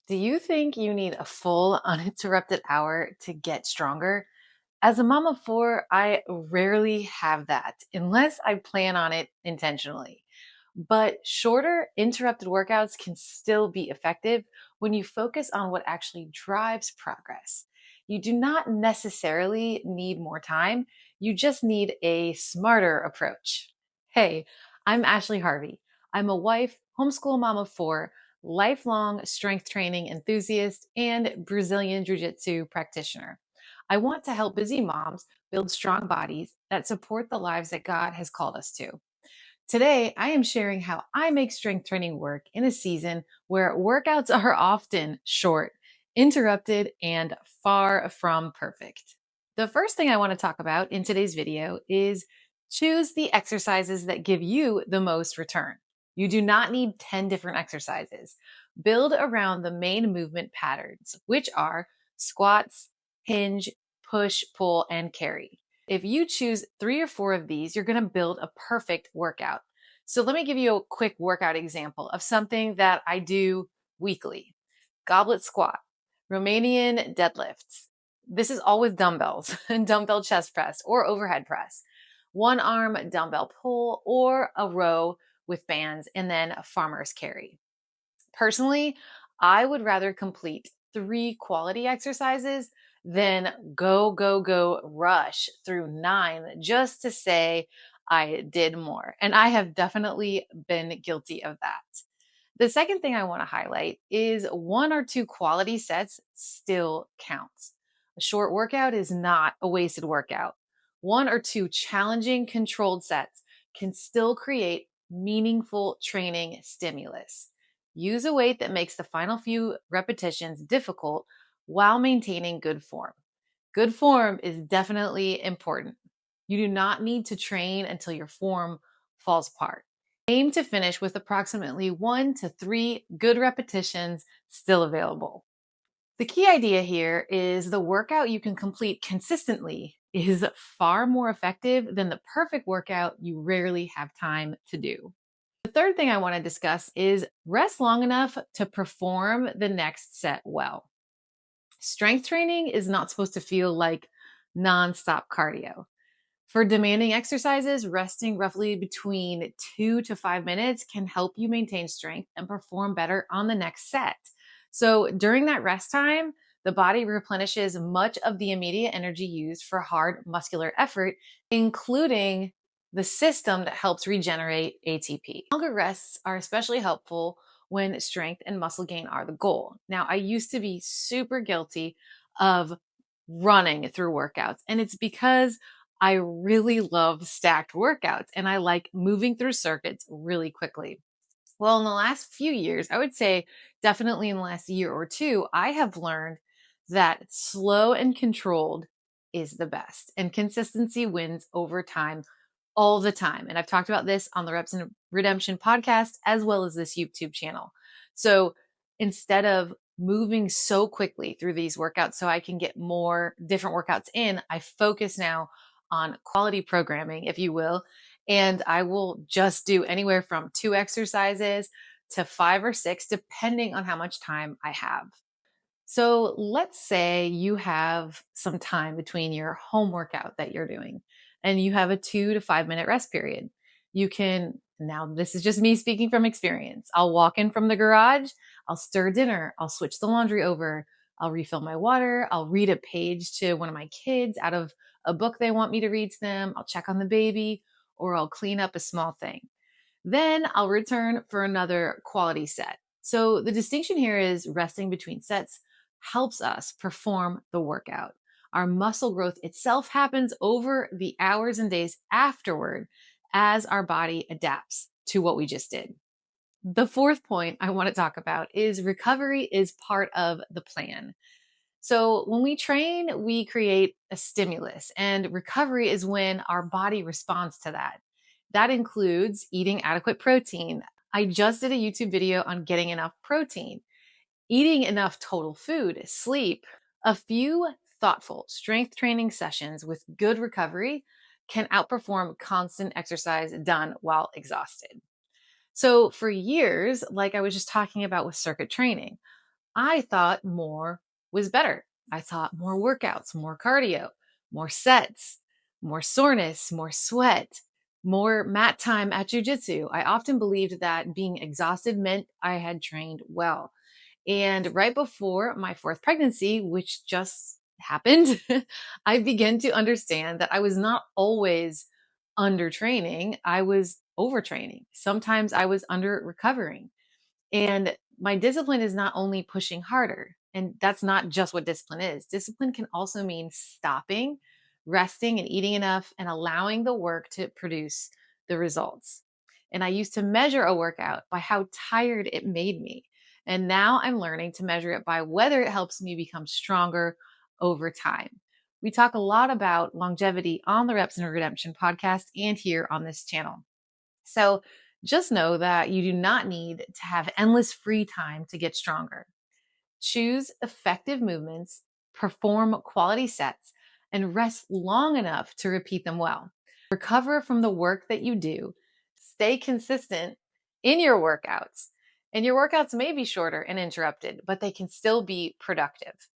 Do you think you need a full uninterrupted hour to get stronger? As a mom of four, I rarely have that unless I plan on it intentionally. But shorter interrupted workouts can still be effective when you focus on what actually drives progress. You do not necessarily need more time, you just need a smarter approach. Hey, I'm Ashley Harvey. I'm a wife, homeschool mom of four, lifelong strength training enthusiast, and Brazilian Jiu Jitsu practitioner. I want to help busy moms build strong bodies that support the lives that God has called us to. Today, I am sharing how I make strength training work in a season where workouts are often short, interrupted, and far from perfect. The first thing I want to talk about in today's video is choose the exercises that give you the most return. You do not need 10 different exercises. Build around the main movement patterns, which are squats, hinge, push, pull, and carry. If you choose 3 or 4 of these, you're going to build a perfect workout. So let me give you a quick workout example of something that I do weekly. Goblet squat, Romanian deadlifts. This is all with dumbbells and dumbbell chest press or overhead press. One arm dumbbell pull or a row with bands and then a farmer's carry. Personally, I would rather complete 3 quality exercises than go rush through 9 just to say I did more. And I have definitely been guilty of that. The second thing I want to highlight is 1 or 2 quality sets still counts. A short workout is not a wasted workout. 1 or 2 challenging controlled sets can still create meaningful training stimulus. Use a weight that makes the final few repetitions difficult while maintaining good form. Good form is definitely important. You do not need to train until your form falls apart. Aim to finish with approximately 1 to 3 good repetitions still available. The key idea here is the workout you can complete consistently is far more effective than the perfect workout you rarely have time to do. The third thing I want to discuss is rest long enough to perform the next set well. Strength training is not supposed to feel like nonstop cardio. For demanding exercises, resting roughly between 2 to 5 minutes can help you maintain strength and perform better on the next set. So during that rest time, the body replenishes much of the immediate energy used for hard muscular effort, including the system that helps regenerate ATP. Longer rests are especially helpful when strength and muscle gain are the goal. Now, I used to be super guilty of running through workouts, and it's because I really love stacked workouts and I like moving through circuits really quickly. Well, in the last few years, I would say definitely in the last year or two, I have learned that slow and controlled is the best and consistency wins over time all the time. And I've talked about this on the Reps and Redemption podcast as well as this YouTube channel. So instead of moving so quickly through these workouts so I can get more different workouts in, I focus now on quality programming, if you will. And I will just do anywhere from 2 exercises to 5 or 6, depending on how much time I have. So let's say you have some time between your home workout that you're doing and you have a 2 to 5 minute rest period. You can, now this is just me speaking from experience. I'll walk in from the garage, I'll stir dinner, I'll switch the laundry over, I'll refill my water, I'll read a page to one of my kids out of a book they want me to read to them, I'll check on the baby, or I'll clean up a small thing. Then I'll return for another quality set. So the distinction here is resting between sets helps us perform the workout. Our muscle growth itself happens over the hours and days afterward as our body adapts to what we just did. The fourth point I want to talk about is recovery is part of the plan. So when we train, we create a stimulus, and recovery is when our body responds to that. That includes eating adequate protein. I just did a YouTube video on getting enough protein, eating enough total food, sleep. A few thoughtful strength training sessions with good recovery can outperform constant exercise done while exhausted. So for years, like I was just talking about with circuit training, I thought more was better. I thought more workouts, more cardio, more sets, more soreness, more sweat, more mat time at jujitsu. I often believed that being exhausted meant I had trained well. And right before my fourth pregnancy, which just happened, I began to understand that I was not always under training, I was overtraining. Sometimes I was under recovering. And my discipline is not only pushing harder, and that's not just what discipline is. Discipline can also mean stopping, resting, and eating enough and allowing the work to produce the results. And I used to measure a workout by how tired it made me. And now I'm learning to measure it by whether it helps me become stronger over time. We talk a lot about longevity on the Reps and Redemption podcast and here on this channel. So just know that you do not need to have endless free time to get stronger. Choose effective movements, perform quality sets, and rest long enough to repeat them well. Recover from the work that you do. Stay consistent in your workouts. And your workouts may be shorter and interrupted, but they can still be productive.